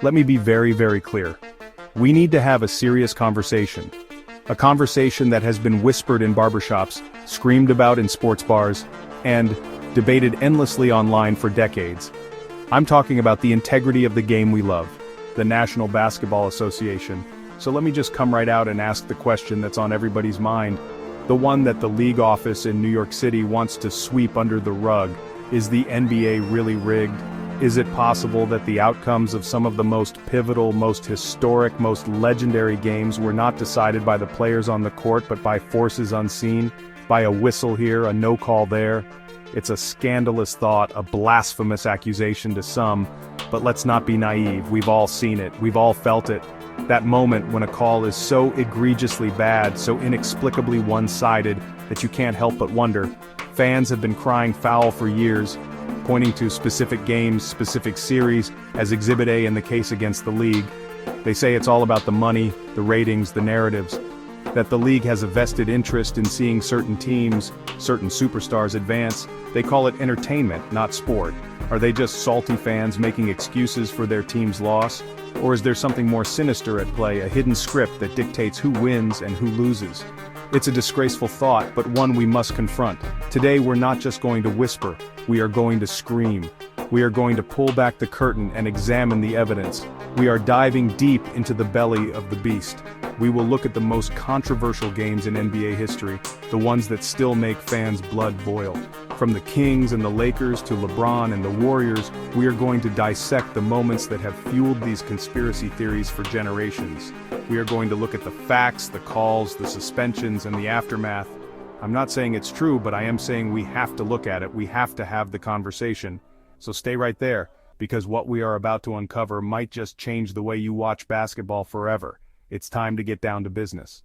Let me be very, very clear. We need to have a serious conversation. A conversation that has been whispered in barbershops, screamed about in sports bars, and debated endlessly online for decades. I'm talking about the integrity of the game we love, the National Basketball Association. So let me just come right out and ask the question that's on everybody's mind, the one that the league office in New York City wants to sweep under the rug. Is the NBA really rigged? Is it possible that the outcomes of some of the most pivotal, most historic, most legendary games were not decided by the players on the court but by forces unseen? By a whistle here, a no call there? It's a scandalous thought, a blasphemous accusation to some, but let's not be naive. We've all seen it, we've all felt it. That moment when a call is so egregiously bad, so inexplicably one-sided, that you can't help but wonder. Fans have been crying foul for years, pointing to specific games, specific series, as Exhibit A in the case against the league. They say it's all about the money, the ratings, the narratives. That the league has a vested interest in seeing certain teams, certain superstars advance. They call it entertainment, not sport. Are they just salty fans making excuses for their team's loss? Or is there something more sinister at play, a hidden script that dictates who wins and who loses? It's a disgraceful thought, but one we must confront. Today we're not just going to whisper, we are going to scream. We are going to pull back the curtain and examine the evidence. We are diving deep into the belly of the beast. We will look at the most controversial games in NBA history, the ones that still make fans' blood boil. From the Kings and the Lakers to LeBron and the Warriors, we are going to dissect the moments that have fueled these conspiracy theories for generations. We are going to look at the facts, the calls, the suspensions, and the aftermath. I'm not saying it's true, but I am saying we have to look at it, we have to have the conversation. So stay right there, because what we are about to uncover might just change the way you watch basketball forever. It's time to get down to business.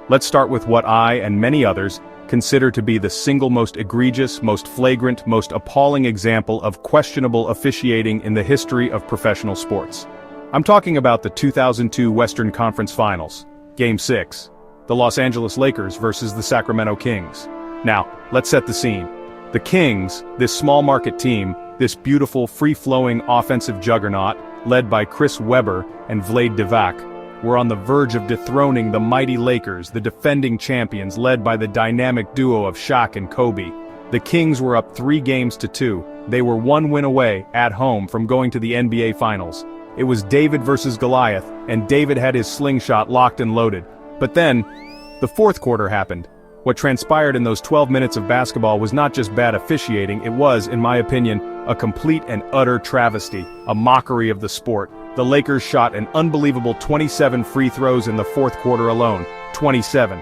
Let's start with what I, and many others, consider to be the single most egregious, most flagrant, most appalling example of questionable officiating in the history of professional sports. I'm talking about the 2002 Western Conference Finals, Game 6, the Los Angeles Lakers versus the Sacramento Kings. Now, let's set the scene. The Kings, this small-market team, this beautiful, free-flowing offensive juggernaut, led by Chris Webber and Vlade Divac, were on the verge of dethroning the mighty Lakers, the defending champions led by the dynamic duo of Shaq and Kobe. The Kings were up 3-2. They were one win away, at home, from going to the NBA Finals. It was David versus Goliath, and David had his slingshot locked and loaded. But then, the fourth quarter happened. What transpired in those 12 minutes of basketball was not just bad officiating, it was, in my opinion, a complete and utter travesty, a mockery of the sport. The Lakers shot an unbelievable 27 free throws in the fourth quarter alone, 27.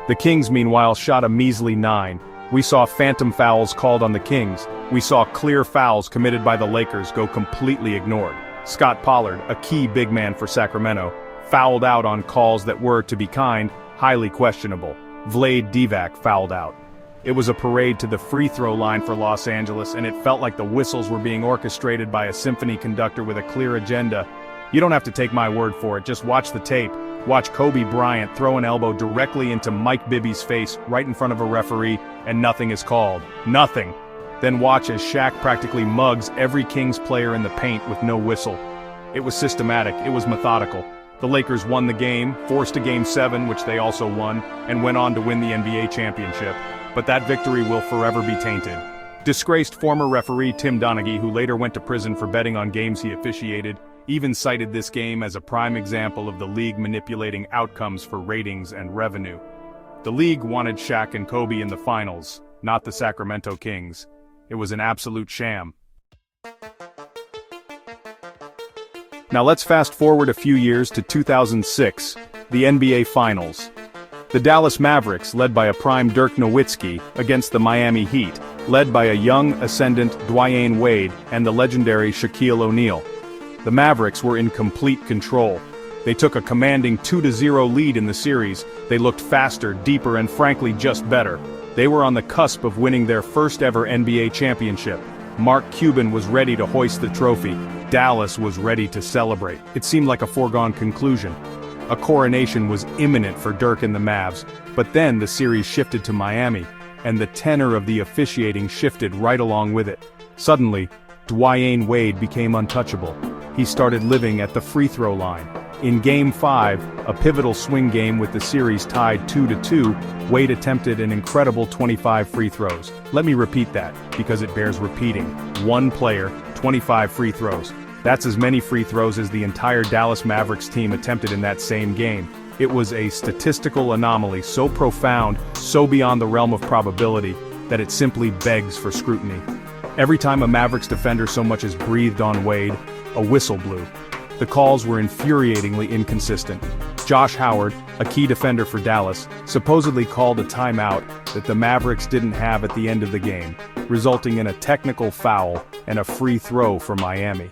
The Kings, meanwhile, shot a measly 9. We saw phantom fouls called on the Kings. We saw clear fouls committed by the Lakers go completely ignored. Scott Pollard, a key big man for Sacramento, fouled out on calls that were, to be kind, highly questionable. Vlade Divac fouled out. It was a parade to the free throw line for Los Angeles, and it felt like the whistles were being orchestrated by a symphony conductor with a clear agenda. You don't have to take my word for it, just watch the tape. Watch Kobe Bryant throw an elbow directly into Mike Bibby's face right in front of a referee, and nothing is called. Nothing. Then watch as Shaq practically mugs every Kings player in the paint with no whistle. It was systematic, it was methodical. The Lakers won the game, forced a Game 7, which they also won, and went on to win the NBA championship. But that victory will forever be tainted. Disgraced former referee Tim Donaghy, who later went to prison for betting on games he officiated, even cited this game as a prime example of the league manipulating outcomes for ratings and revenue. The league wanted Shaq and Kobe in the finals, not the Sacramento Kings. It was an absolute sham. Now let's fast forward a few years to 2006, the NBA Finals. The Dallas Mavericks, led by a prime Dirk Nowitzki, against the Miami Heat, led by a young, ascendant Dwyane Wade and the legendary Shaquille O'Neal. The Mavericks were in complete control. They took a commanding 2-0 lead in the series. They looked faster, deeper, and frankly just better. They were on the cusp of winning their first ever NBA championship. Mark Cuban was ready to hoist the trophy. Dallas was ready to celebrate. It seemed like a foregone conclusion. A coronation was imminent for Dirk and the Mavs, but then the series shifted to Miami, and the tenor of the officiating shifted right along with it. Suddenly, Dwyane Wade became untouchable. He started living at the free throw line. In Game 5, a pivotal swing game with the series tied 2-2, Wade attempted an incredible 25 free throws. Let me repeat that, because it bears repeating. One player, 25 free throws. That's as many free throws as the entire Dallas Mavericks team attempted in that same game. It was a statistical anomaly so profound, so beyond the realm of probability, that it simply begs for scrutiny. Every time a Mavericks defender so much as breathed on Wade, a whistle blew. The calls were infuriatingly inconsistent. Josh Howard, a key defender for Dallas, supposedly called a timeout that the Mavericks didn't have at the end of the game, resulting in a technical foul and a free throw for Miami.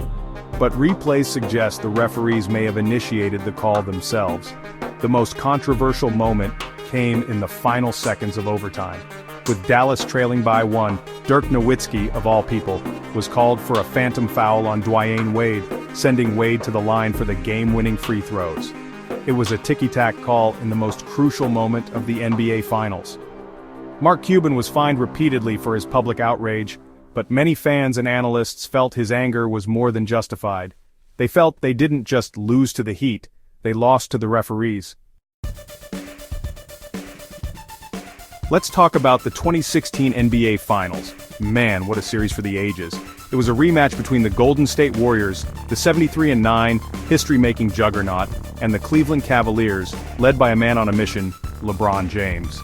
But replays suggest the referees may have initiated the call themselves. The most controversial moment came in the final seconds of overtime. With Dallas trailing by 1, Dirk Nowitzki, of all people, was called for a phantom foul on Dwyane Wade, sending Wade to the line for the game-winning free throws. It was a ticky-tack call in the most crucial moment of the NBA Finals. Mark Cuban was fined repeatedly for his public outrage, but many fans and analysts felt his anger was more than justified. They felt they didn't just lose to the Heat, they lost to the referees. Let's talk about the 2016 NBA Finals. Man, what a series for the ages. It was a rematch between the Golden State Warriors, the 73-9 history-making juggernaut, and the Cleveland Cavaliers, led by a man on a mission, LeBron James.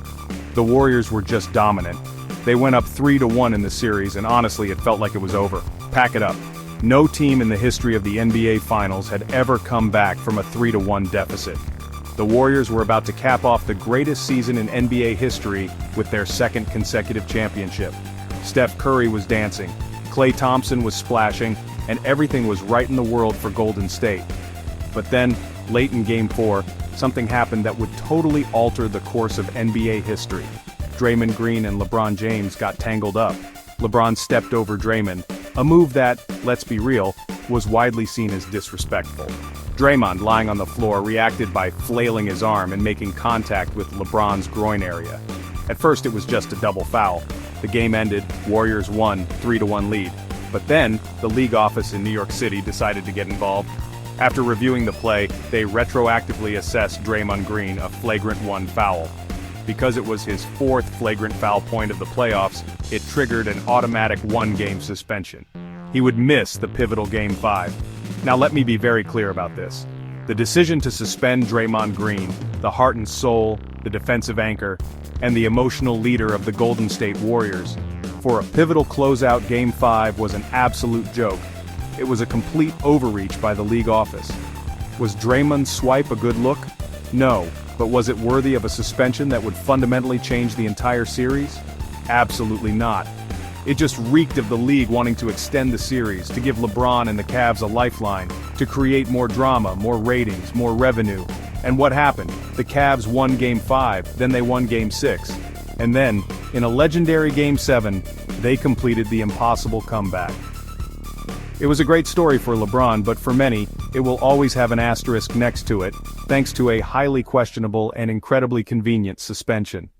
The Warriors were just dominant. They went up 3-1 in the series, and honestly it felt like it was over. Pack it up. No team in the history of the NBA Finals had ever come back from a 3-1 deficit. The Warriors were about to cap off the greatest season in NBA history with their second consecutive championship. Steph Curry was dancing, Klay Thompson was splashing, and everything was right in the world for Golden State. But then, late in Game 4, something happened that would totally alter the course of NBA history. Draymond Green and LeBron James got tangled up. LeBron stepped over Draymond, a move that, let's be real, was widely seen as disrespectful. Draymond, lying on the floor, reacted by flailing his arm and making contact with LeBron's groin area. At first it was just a double foul. The game ended, Warriors won, 3-1 lead. But then, the league office in New York City decided to get involved. After reviewing the play, they retroactively assessed Draymond Green a flagrant 1 foul. Because it was his 4th flagrant foul point of the playoffs, it triggered an automatic 1-game suspension. He would miss the pivotal Game 5. Now let me be very clear about this. The decision to suspend Draymond Green, the heart and soul, the defensive anchor, and the emotional leader of the Golden State Warriors, for a pivotal closeout Game 5 was an absolute joke. It was a complete overreach by the league office. Was Draymond's swipe a good look? No, but was it worthy of a suspension that would fundamentally change the entire series? Absolutely not. It just reeked of the league wanting to extend the series, to give LeBron and the Cavs a lifeline, to create more drama, more ratings, more revenue. And what happened? The Cavs won Game 5, then they won Game 6. And then, in a legendary Game 7, they completed the impossible comeback. It was a great story for LeBron, but for many, it will always have an asterisk next to it, thanks to a highly questionable and incredibly convenient suspension.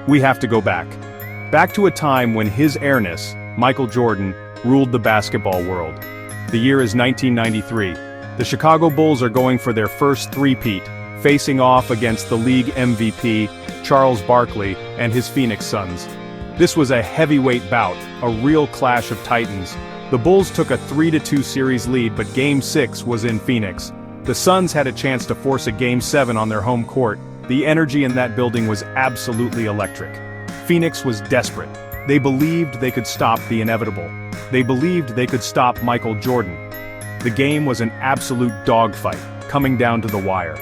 We have to go back. Back to a time when his heiress, Michael Jordan, ruled the basketball world. The year is 1993. The Chicago Bulls are going for their first three-peat, facing off against the league MVP, Charles Barkley, and his Phoenix Suns. This was a heavyweight bout, a real clash of titans. The Bulls took a 3-2 series lead, but Game 6 was in Phoenix. The Suns had a chance to force a Game 7 on their home court. The energy in that building was absolutely electric. Phoenix was desperate. They believed they could stop the inevitable. They believed they could stop Michael Jordan. The game was an absolute dogfight, coming down to the wire.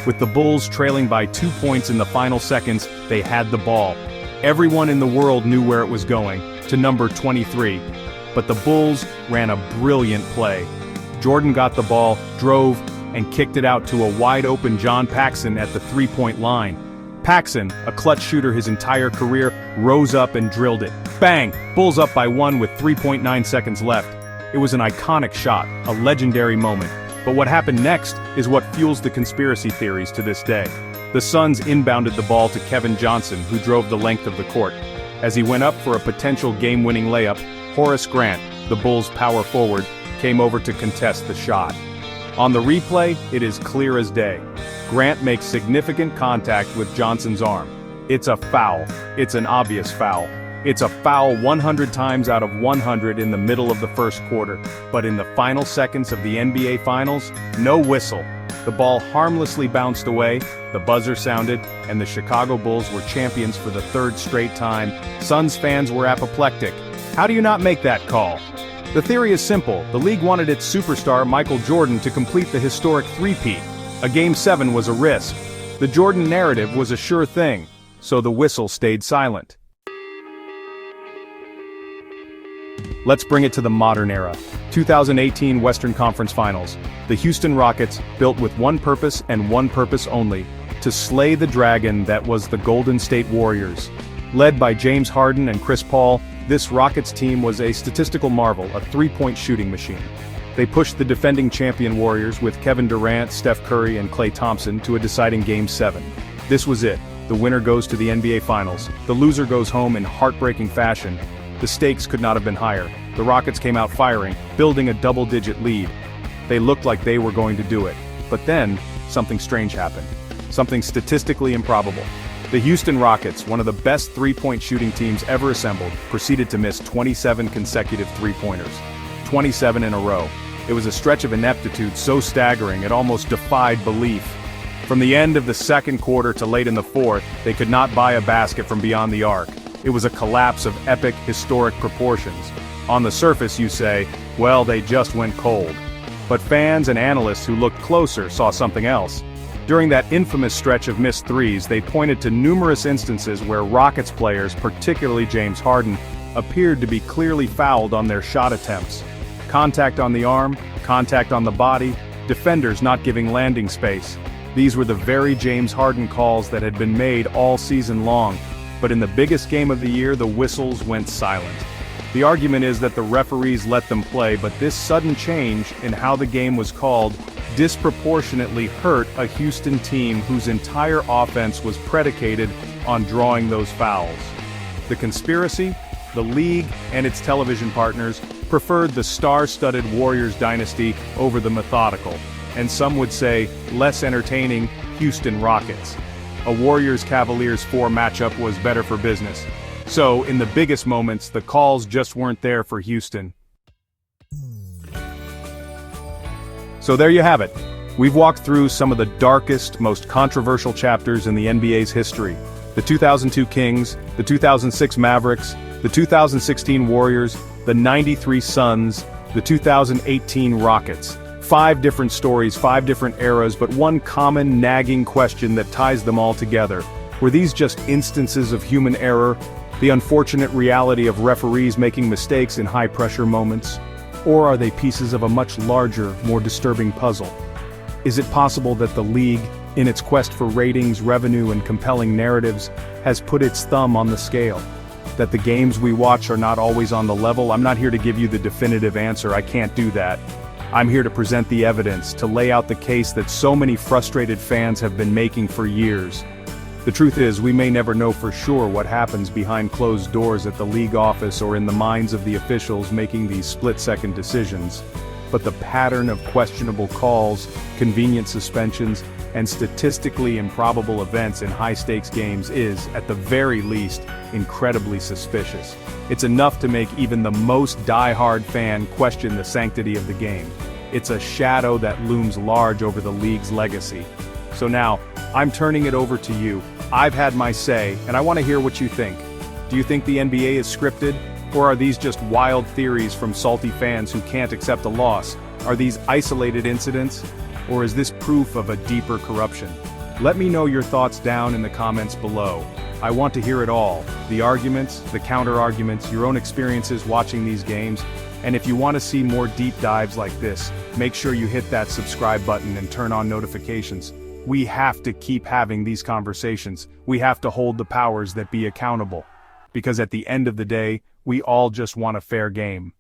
With the Bulls trailing by 2 points in the final seconds, they had the ball. Everyone in the world knew where it was going, to number 23. But the Bulls ran a brilliant play. Jordan got the ball, drove, and kicked it out to a wide-open John Paxson at the three-point line. Paxson, a clutch shooter his entire career, rose up and drilled it. Bang! Bulls up by 1 with 3.9 seconds left. It was an iconic shot, a legendary moment. But what happened next is what fuels the conspiracy theories to this day. The Suns inbounded the ball to Kevin Johnson, who drove the length of the court. As he went up for a potential game-winning layup, Horace Grant, the Bulls' power forward, came over to contest the shot. On the replay, it is clear as day. Grant makes significant contact with Johnson's arm. It's a foul. It's an obvious foul. It's a foul 100 times out of 100 in the middle of the first quarter, but in the final seconds of the NBA Finals, no whistle. The ball harmlessly bounced away, the buzzer sounded, and the Chicago Bulls were champions for the third straight time. Suns fans were apoplectic. How do you not make that call? The theory is simple. The league wanted its superstar Michael Jordan to complete the historic three-peat. A Game 7 was a risk. The Jordan narrative was a sure thing, so the whistle stayed silent. Let's bring it to the modern era. 2018 Western Conference Finals. The Houston Rockets, built with one purpose and one purpose only, to slay the dragon that was the Golden State Warriors. Led by James Harden and Chris Paul, this Rockets team was a statistical marvel, a three-point shooting machine. They pushed the defending champion Warriors with Kevin Durant, Steph Curry, and Klay Thompson to a deciding Game 7. This was it. The winner goes to the NBA Finals. The loser goes home in heartbreaking fashion. The stakes could not have been higher. The Rockets came out firing, building a double-digit lead. They looked like they were going to do it. But then, something strange happened. Something statistically improbable. The Houston Rockets, one of the best three-point shooting teams ever assembled, proceeded to miss 27 consecutive three-pointers. 27 in a row. It was a stretch of ineptitude so staggering it almost defied belief. From the end of the second quarter to late in the fourth, they could not buy a basket from beyond the arc. It was a collapse of epic, historic proportions. On the surface you say, well, they just went cold. But fans and analysts who looked closer saw something else. During that infamous stretch of missed threes, they pointed to numerous instances where Rockets players, particularly James Harden, appeared to be clearly fouled on their shot attempts. Contact on the arm, contact on the body, defenders not giving landing space. These were the very James Harden calls that had been made all season long. But in the biggest game of the year, the whistles went silent. The argument is that the referees let them play, but this sudden change in how the game was called disproportionately hurt a Houston team whose entire offense was predicated on drawing those fouls. The conspiracy? The league and its television partners preferred the star-studded Warriors dynasty over the methodical, and some would say, less entertaining, Houston Rockets. A Warriors-Cavaliers 4 matchup was better for business. So, in the biggest moments, the calls just weren't there for Houston. So there you have it. We've walked through some of the darkest, most controversial chapters in the NBA's history. The 2002 Kings, the 2006 Mavericks, the 2016 Warriors, the '93 Suns, the 2018 Rockets. 5 different stories, 5 different eras, but one common nagging question that ties them all together. Were these just instances of human error, the unfortunate reality of referees making mistakes in high-pressure moments? Or are they pieces of a much larger, more disturbing puzzle? Is it possible that the league, in its quest for ratings, revenue, and compelling narratives, has put its thumb on the scale? That the games we watch are not always on the level? I'm not here to give you the definitive answer, I can't do that. I'm here to present the evidence, to lay out the case that so many frustrated fans have been making for years. The truth is, we may never know for sure what happens behind closed doors at the league office or in the minds of the officials making these split-second decisions. But the pattern of questionable calls, convenient suspensions, and statistically improbable events in high-stakes games is, at the very least, incredibly suspicious. It's enough to make even the most die-hard fan question the sanctity of the game. It's a shadow that looms large over the league's legacy. So now, I'm turning it over to you. I've had my say, and I want to hear what you think. Do you think the NBA is scripted? Or are these just wild theories from salty fans who can't accept a loss? Are these isolated incidents? Or is this proof of a deeper corruption? Let me know your thoughts down in the comments below. I want to hear it all. The arguments, the counter-arguments, your own experiences watching these games. And if you want to see more deep dives like this, make sure you hit that subscribe button and turn on notifications. We have to keep having these conversations. We have to hold the powers that be accountable. Because at the end of the day, we all just want a fair game.